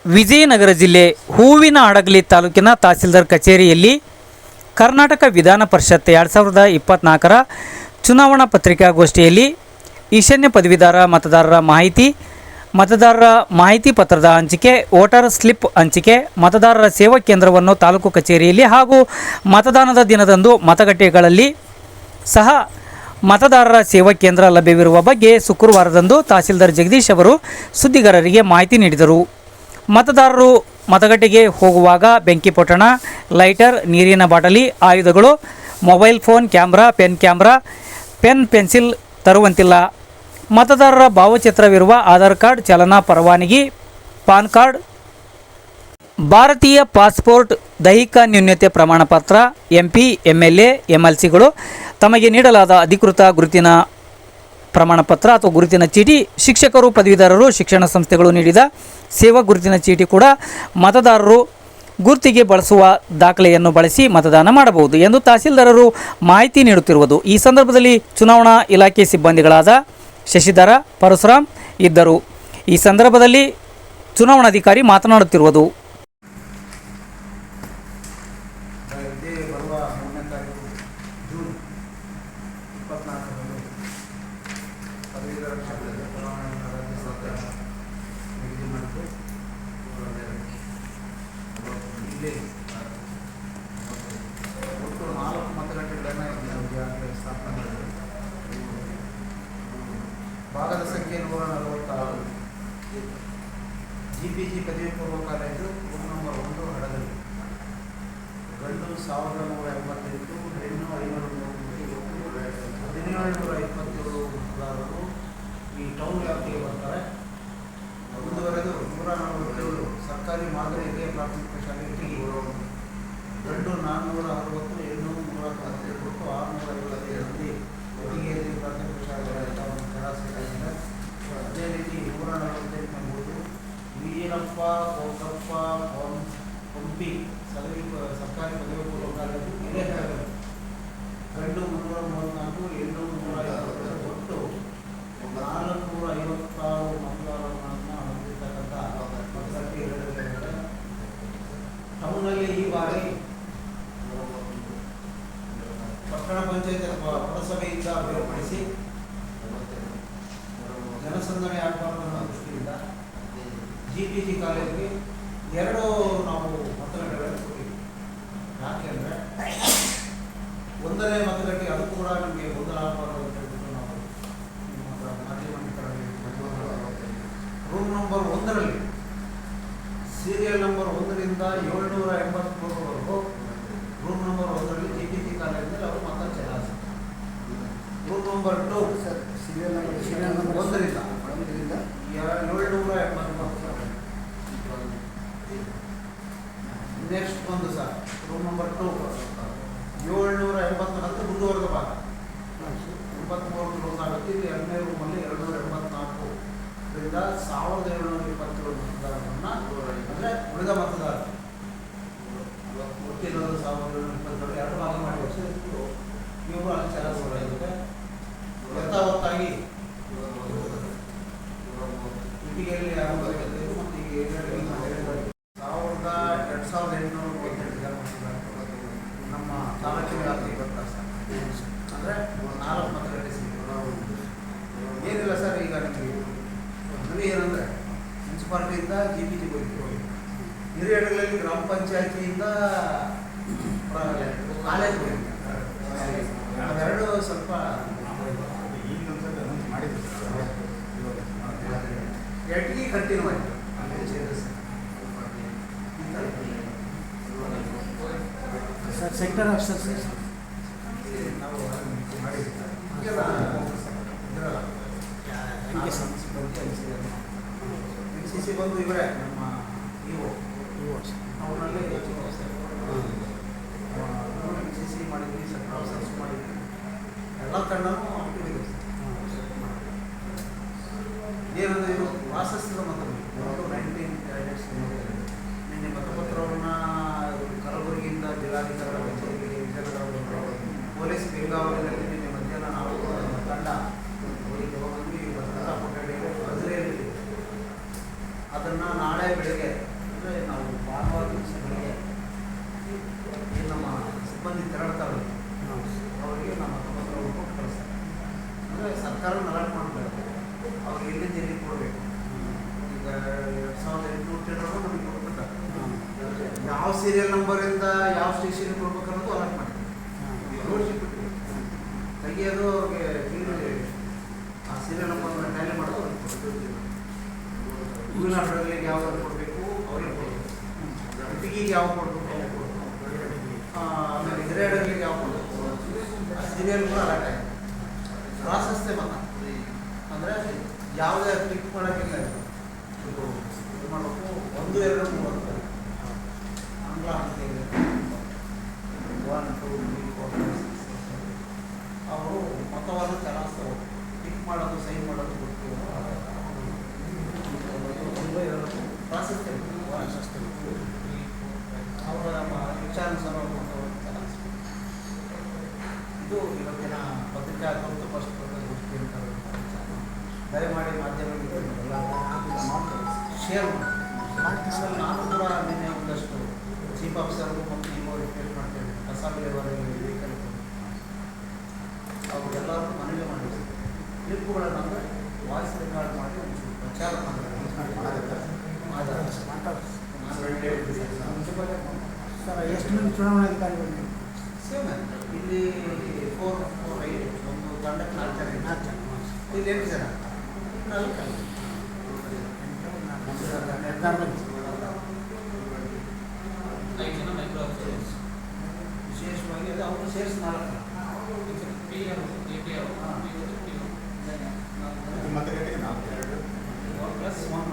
ವಿಜಯನಗರ ಜಿಲ್ಲೆ ಹೂವಿನ ಹಡಗಲಿ ತಾಲೂಕಿನ ತಹಸೀಲ್ದಾರ್ ಕಚೇರಿಯಲ್ಲಿ ಕರ್ನಾಟಕ ವಿಧಾನ ಪರಿಷತ್ 2024ರ ಚುನಾವಣಾ ಪತ್ರಿಕಾಗೋಷ್ಠಿಯಲ್ಲಿ ಈಶಾನ್ಯ ಪದವೀಧರ ಮತದಾರರ ಮತದಾರರ ಮಾಹಿತಿ ಪತ್ರದ ಹಂಚಿಕೆ, ವೋಟರ್ ಸ್ಲಿಪ್ ಹಂಚಿಕೆ, ಮತದಾರರ ಸೇವಾ ಕೇಂದ್ರವನ್ನು ತಾಲೂಕು ಕಚೇರಿಯಲ್ಲಿ ಹಾಗೂ ಮತದಾನದ ದಿನದಂದು ಮತಗಟ್ಟೆಗಳಲ್ಲಿ ಸಹ ಮತದಾರರ ಸೇವಾ ಕೇಂದ್ರ ಲಭ್ಯವಿರುವ ಬಗ್ಗೆ ಶುಕ್ರವಾರದಂದು ತಹಸೀಲ್ದಾರ್ ಜಗದೀಶ್ ಅವರು ಸುದ್ದಿಗಾರರಿಗೆ ಮಾಹಿತಿ ನೀಡಿದರು. ಮತದಾರರು ಮತಗಟ್ಟೆಗೆ ಹೋಗುವಾಗ ಬೆಂಕಿ ಪೊಟ್ಟಣ, ಲೈಟರ್, ನೀರಿನ ಬಾಟಲಿ, ಆಯುಧಗಳು, mobile phone, camera, pen, pencil ತರುವಂತಿಲ್ಲ. ಮತದಾರರ ಭಾವಚಿತ್ರವಿರುವ ಆಧಾರ್ ಕಾರ್ಡ್, ಚಲನಾ ಪರವಾನಗಿ, ಪಾನ್ ಕಾರ್ಡ್, ಭಾರತೀಯ ಪಾಸ್ಪೋರ್ಟ್, ದೈಹಿಕ ನ್ಯೂನತೆ ಪ್ರಮಾಣಪತ್ರ, MP, MLA, MLCಗಳು ತಮಗೆ ನೀಡಲಾದ ಅಧಿಕೃತ ಗುರುತಿನ ಪ್ರಮಾಣಪತ್ರ ಅಥವಾ ಗುರುತಿನ ಚೀಟಿ, ಶಿಕ್ಷಕರು, ಪದವೀಧರರು, ಶಿಕ್ಷಣ ಸಂಸ್ಥೆಗಳು ನೀಡಿದ ಸೇವಾ ಗುರುತಿನ ಚೀಟಿ ಕೂಡ ಮತದಾರರು ಗುರುತಿಗೆ ಬಳಸುವ ದಾಖಲೆಯನ್ನು ಬಳಸಿ ಮತದಾನ ಮಾಡಬಹುದು ಎಂದು ತಹಸೀಲ್ದಾರರು ಮಾಹಿತಿ ನೀಡುತ್ತಿರುವುದು. ಈ ಸಂದರ್ಭದಲ್ಲಿ ಚುನಾವಣಾ ಇಲಾಖೆ ಸಿಬ್ಬಂದಿಗಳಾದ ಶಶಿಧರ, ಪರಶುರಾಮ್ ಇದ್ದರು. ಈ ಸಂದರ್ಭದಲ್ಲಿ ಚುನಾವಣಾಧಿಕಾರಿ ಮಾತನಾಡುತ್ತಿರುವುದು. ಒಟ್ಟು 4 ಮತಗಟ್ಟೆಗಳನ್ನು ಸ್ಥಾಪನೆ ಮಾಡಿದೆ. ಭಾಗದ ಸಂಖ್ಯೆ 146. GPG ಪದವಿ ಪೂರ್ವ ಕಾಲೇಜು ರೂಮ್ ನಂಬರ್ 1 ಹಡಗಲಿ. ಗಂಡು 1188, ಹೆಣ್ಣು 1727 ಮತದಾರರು ಈ ಟೌನ್ ವ್ಯಾಪ್ತಿಗೆ ಬರ್ತಾರೆ. ಮುಂದುವರೆದು 147 ಸರ್ಕಾರಿ ಮಾದರಿ ಹಿರಿಯ ಪ್ರಾಥಮಿಕ ಶಾಲೆ ಇಟಗಿ. ಗಂಡು 460, ಹೆಣ್ಣು 397, 657 ಮಂದಿ ಇಟಗಿಯಲ್ಲಿ ಪ್ರಾಥಮಿಕ ಶಾಲೆಗಳ ಕಲಾಸಿದ್ದಾರೆ. ಅದೇ ರೀತಿ 148 ಎಂಬುದು ವೀರಪ್ಪ, ಕೋಕಪ್ಪ, ಪಂಪಿ ಸರ್ಕಾರಿ ಪದವಿ ಪೂರ್ವ ಕಾಲೇಜು ಹಿರೇಹಳಗಲಿ. ಗಂಡು 334, ಹೆಣ್ಣು 152, ಒಟ್ಟು 456 ಮತದಾರರನ್ನು ಹೊಂದಿರತಕ್ಕಂಥ ಮತಗಟ್ಟೆ ಇರಲಿದೆ. ಟೌನ್ನಲ್ಲಿ ಈ ಬಾರಿ ಪಟ್ಟಣ ಪಂಚಾಯತ್ ಪುರಸಭೆಯಿಂದ ಬೇರ್ಪಡಿಸಿ ಜನಸಂದಣಿ ಆಗಬಾರದು ಅನ್ನೋ ದೃಷ್ಟಿಯಿಂದ GPG ಕಾಲೇಜಿಗೆ 2 ನಾವು ಮತಗಟ್ಟೆಗಳನ್ನು ಕೊಟ್ಟಿದ್ದೀವಿ. ಯಾಕೆಂದರೆ 1ನೇ ಮತಗಟ್ಟೆ ಅದು ಕೂಡ ನಮಗೆ ಗೊಂದಲ ಆಗಬಾರದು ಅಂತ ಹೇಳ್ಬಿಟ್ಟು ನಾವು ರೂಮ್ ನಂಬರ್ 1ರಲ್ಲಿ ಸೀರಿಯಲ್ ನಂಬರ್ 1ರಿಂದ 783ವರೆಗೂ ರೂಮ್ ನಂಬರ್ 1ರಲ್ಲಿ GPG ಕಾಲೇಜಿನಲ್ಲಿ ಅವರು ಮತ ಚಲಾಯಿಸಿದ್ದಾರೆ. ರೂಮ್ ನಂಬರ್ 2 ಸೀರಿಯಲ್ ನಂಬರ್ 1ರಿಂದ 783. ನೆಕ್ಸ್ಟ್ ಒಂದು ಸರ್ ರೂಮ್ ನಂಬರ್ 2 784 ಮುಂದುವರೆದ ಭಾಗ 83 ಕ್ಲೋಸ್ ಆಗುತ್ತೆ. ಇಲ್ಲಿ 2ನೇ ರೂಮಲ್ಲಿ 284 ರಿಂದ 1727 ಮತದಾರರನ್ನು ಅಂದರೆ ಉಳಿದ ಮತದಾರರು ಒಟ್ಟಿರೋದು 1727 2 ಭಾಗ ಮಾಡಿ ವರ್ಷದಿತ್ತು. ಇವರು ಅಲ್ಲಿ ಚಲಾಯಿಸಬೇಕಾಗುತ್ತೆ. ಯಥಾವತ್ತಾಗಿ ಇಟಿಗೆಯಲ್ಲಿ ಯಾರು ಬರಬೇಕು ಮತ್ತು ಈಗ 2838 ನಮ್ಮ ತಾಲೂಕಿನ ವ್ಯಾಪ್ತಿಗೆ ಬರ್ತಾರೆ ಸರ್. ಅಂದರೆ 4 ಮತಗಟ್ಟೆ ಸಿಗುತ್ತೆ. ಏನಿಲ್ಲ ಸರ್, ಈಗ ನಿಮಗೆ ಮದುವೆ ಏನಂದರೆ ಮುನ್ಸಿಪಾಲ್ಟಿಯಿಂದ GPG ಹೋಗಿ ಹಿರಿಯಡಗಳಲ್ಲಿ ಗ್ರಾಮ ಪಂಚಾಯತಿಯಿಂದ ಕಾಲೇಜ್ ಹೋಗಿ ಅವೆರಡು ಸ್ವಲ್ಪ ಎಟ್ಗಿ ಕಂಟಿನ್ಯೂ ಆಯಿತು. ಸರ್ ಸೆಕ್ಟರ್ ಆಫೀಸರ್ ಸರ್ ನಾವು ಮಾಡಿದ್ದೀವಿ. NCC ಬಂದು ಇವರೇ ನಮ್ಮ ಅವರಲ್ಲಿ NCC ಮಾಡಿದ್ವಿ, ಸೆಕ್ಟರ್ ಆಫೀಸರ್ಸ್ ಮಾಡಿದ್ವಿ, ಎಲ್ಲ ತಂಡನೂ ಆಕ್ಟಿವ್. ಏನಂದರೆ ಇದು ವಾಸಸ್ಥಿತ ಮತಗಳು 19 ಕ್ಯಾಂಡಿಡೇಟ್ಸ್. ನಿನ್ನೆ ಮತಪತ್ರವನ್ನು ಕಲಬುರಗಿಯಿಂದ ಜಿಲ್ಲಾಧಿಕಾರಿಗಳ ಕಚೇರಿಗೆ ಪೊಲೀಸ್ ಬೆಂಗಾವಲಿನಲ್ಲಿ ನಿನ್ನೆ ಮಧ್ಯಾಹ್ನ ನಾವು ತಂಡ ಹೋಗಿ ಭದ್ರತಾ ಕೊಠಡಿಯಲ್ಲಿ ಅದನ್ನು ನಾಳೆ ಬೆಳಗ್ಗೆ ಏನು ನಮ್ಮ ಸಿಬ್ಬಂದಿ ತೆರಳ್ತಾರೆ ಅವರಿಗೆ ನಮ್ಮ ತೊಂಬತ್ತರ ಕೊಟ್ಟು ಕಳಿಸ್ತಾರೆ. ಅಂದರೆ ಸರ್ಕಾರ ಅಲರ್ಟ್ ಮಾಡಬೇಕು ಅವ್ರಿಗೆ ಎಲ್ಲಿಂದ ಎಲ್ಲಿಗೆ ಕೊಡಬೇಕು. ಈಗ 2800 ಟೆಂಡರ್ಗಳು ನಮಗೆ ಕೊಟ್ಬಿಟ್ಟಾರೆ. ಯಾವ ಸೀರಿಯಲ್ ನಂಬರಿಂದ ಯಾವ ಸ್ಟೇಷನ್ ಕೊಡ್ಬೇಕು ಅನ್ನೋದು ಅಲರ್ಟ್ ಮಾಡಿದ್ದೀವಿ. ನೋಡಿಸಿಬಿಟ್ಟು ತೆಗಿಯೋದು ಅವ್ರಿಗೆ ತಿಳಿದಿದೆ. ಆ ಸೀರಿಯಲ್ ನಂಬರ್ನ ಟ್ಯಾಲಿ ಮಾಡೋದು ಅವ್ರಿಗೆ ಕೊಡ್ತೀವಿ. ಹೂವಿನ ಹಡಗಲಿಗೆ ಯಾವ್ದು ಕೊಡಬೇಕು ಅವ್ರಿಗೆ ಕೊಡಬೇಕು. ಇಟ್ಟಿಗೆಗೆ ಯಾವ ಕೊಡಬೇಕು ಅವ್ರಿಗೆ ಕೊಡಬೇಕು. ಆಮೇಲೆ ಹಿರೇ ಹಡಗಲಿಗೆ ಯಾವ ಕೊಡಬೇಕು ಆ ಸೀರಿಯಲ್ ಕೂಡ ಅಲರ್ಟ್ ಆಗಿದೆ. ಪ್ರಾಶಸ್ತ್ಯ ಮತ ಅಂದರೆ ಯಾವುದೇ ಕ್ಲಿಕ್ ಮಾಡೋಕ್ಕಿಲ್ಲ. ಇದು ಮಾಡಬೇಕು 1, 2, 3 ಅಂತ ಆಂಗ್ಲ ಹಂತದಲ್ಲಿ 1, 2, 3, 4, 5, 6, 7 ಅವರು ಮತವನ್ನು ಚಲಾಯಿಸ್ತಾರೆ. ಕ್ಲಿಕ್ ಮಾಡೋದು ಸೈನ್ ಮಾಡೋದು ಗೊತ್ತು. ಪ್ರಾಶಸ್ತ್ಯ ಅವರ ನಮ್ಮ ಇಚ್ಛಾನುಸಾರ ಮತವನ್ನು ಚಲಾಯಿಸ್ತಾರೆ. ಇದು ಇವತ್ತಿನ ಪತ್ರಿಕಾ ಗುರುತು ಪುಸ್ತಕಗೋಷ್ಠಿ ಅಂತ ದಯಮಾಡಿ ಮಾಧ್ಯಮಗಳಿಗೆಲ್ಲ ಶೇರ್ ಮಾಡಿ. ನಾನು ಕೂಡ ನಿನ್ನೆ ಒಂದಷ್ಟು ಚೀಫ್ ಆಫೀಸರ್ಗೂ ಮತ್ತು ನೀವು ರಿಕ್ವೆಸ್ಟ್ ಮಾಡ್ತೇವೆ. ಕಸ ವಿಲೇವಾರಿ ವೆಹಿಕಲ್ ಅವರೆಲ್ಲರಿಗೂ ಮನವಿ ಮಾಡಿದ್ದೀವಿ. ಕ್ಲಿಪ್ಪುಗಳನ್ನು ಅಂದರೆ ವಾಯ್ಸ್ ರೆಕಾರ್ಡ್ ಮಾಡಿ ಒಂಚೂರು ಪ್ರಚಾರ ಸರ್ ಎಷ್ಟು ಮಂದಿ ಚುನಾವಣಾಧಿಕಾರಿಗಳು? ಸೇಮ್ ಇಲ್ಲಿ 4, 5 ಒಂದು ತಂಡಕ್ಕೆ 4 ಜನ. 4 ಜನ. ಇಲ್ಲಿ 8 ಜನ. 4 ವಿಶೇಷವಾಗಿ ಅದು ಅವರು ಸೇರಿಸಿ 4 ಮತಗಟ್ಟೆಗೆ 4 ಪ್ಲಸ್ 1